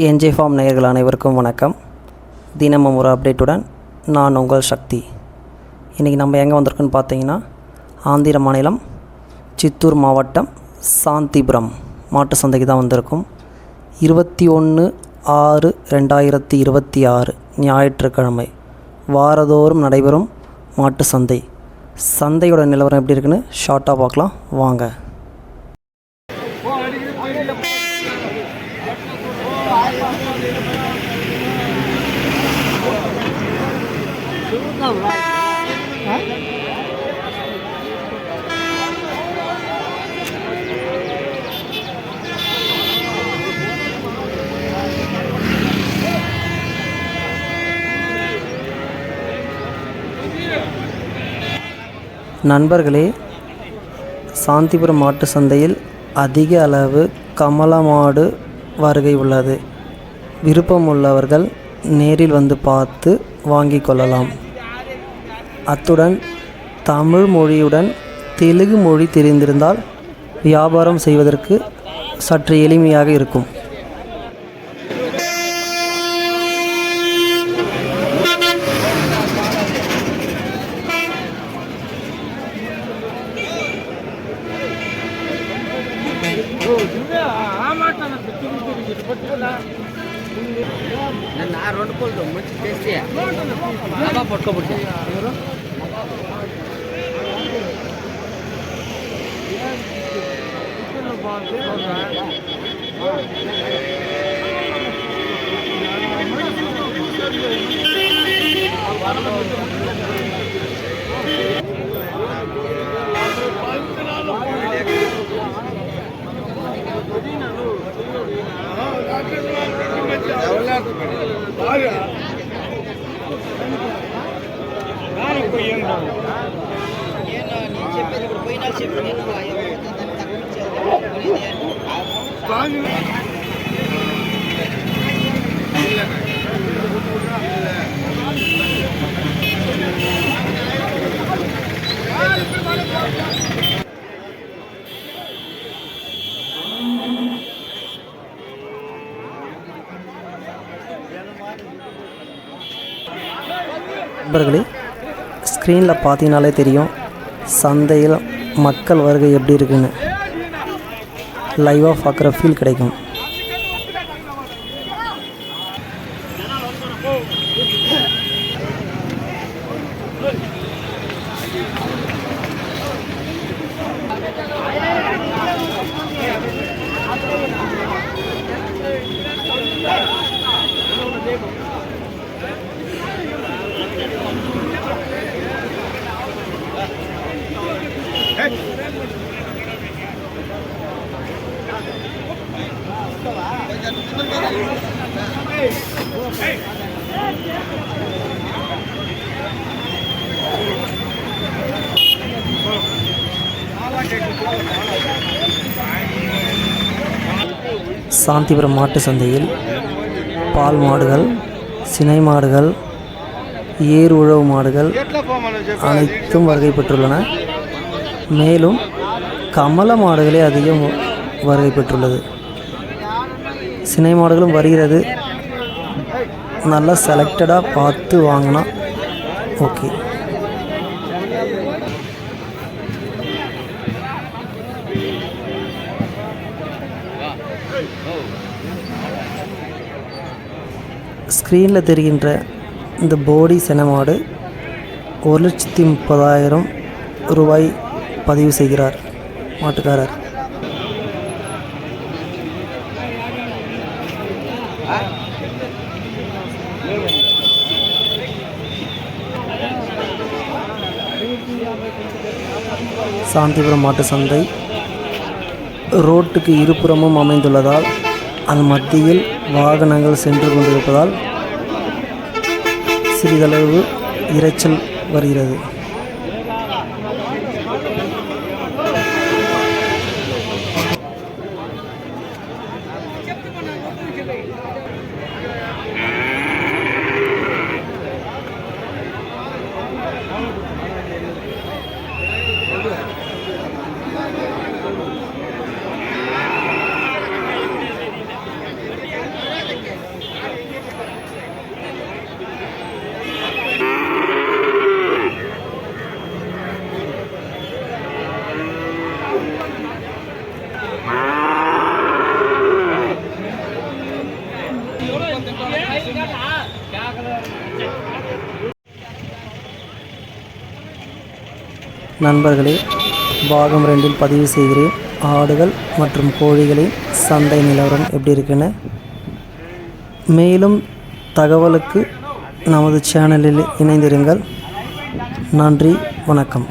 NJ form நேயர்கள் அனைவருக்கும் வணக்கம். தினமும் ஒரு அப்டேட்டுடன் நான் உங்கள் சக்தி. இன்றைக்கி நம்ம எங்கே வந்திருக்குன்னு பார்த்தீங்கன்னா, ஆந்திர மாநிலம் சித்தூர் மாவட்டம் சாந்திபுரம் மாட்டு சந்தைக்கு தான் வந்திருக்கும். 21/6/2026 ஞாயிற்றுக்கிழமை வாரதோறும் நடைபெறும் மாட்டு சந்தை. சந்தையோட நிலவரம் எப்படி இருக்குன்னு ஷார்ட்டாக பார்க்கலாம் வாங்க. நண்பர்களே, சாந்திபுரம் மாட்டு சந்தையில் அதிக அளவு கமல மாடு வருகை உள்ளது. விருப்பம் உள்ளவர்கள் நேரில் வந்து பார்த்து வாங்கிக் கொள்ளலாம். அத்துடன் தமிழ் மொழியுடன் தெலுங்கு மொழி தெரிந்திருந்தால் வியாபாரம் செய்வதற்கு சற்று எளிமையாக இருக்கும். நண்பர்களே, ஸ்க்ரீனில் பார்த்தீங்கனாலே தெரியும் சந்தையில் மக்கள் வருகை எப்படி இருக்குன்னு. லைவாக பார்க்குற ஃபீல் கிடைக்கும். சாந்திபுரம் மாட்டு சந்தையில் பால் மாடுகள், சினை மாடுகள், ஏர் உழவு மாடுகள் அனைத்தும் வருகை பெற்றுள்ளன. மேலும் கமல மாடுகளே அதிகம் வருகை பெற்றுள்ளது. சினை மாடுகளும் வருகிறது. நல்லா செலக்டடாக பார்த்து வாங்கினா ஓகே. ஸ்க்ரீனில் தெரிகின்ற இந்த போடி சினை மாடு 1,30,000 ரூபாய் பதிவு செய்கிறார் மாட்டுக்காரர். சாந்திபுரம் மாட்டு சந்தை ரோட்டுக்கு இருபுறமும் அமைந்துள்ளதால் அதன் மத்தியில் வாகனங்கள் சென்று கொண்டிருப்பதால் சிறிதளவு இரைச்சல் வருகிறது. நண்பர்களே, பாகம் 2இல் பதிவு செய்கிறேன். ஆடுகள் மற்றும் கோழிகளின் சந்தை நிலவரம் எப்படி இருக்குன்னு. மேலும் தகவலுக்கு நமது சேனலில் இணைந்திருங்கள். நன்றி, வணக்கம்.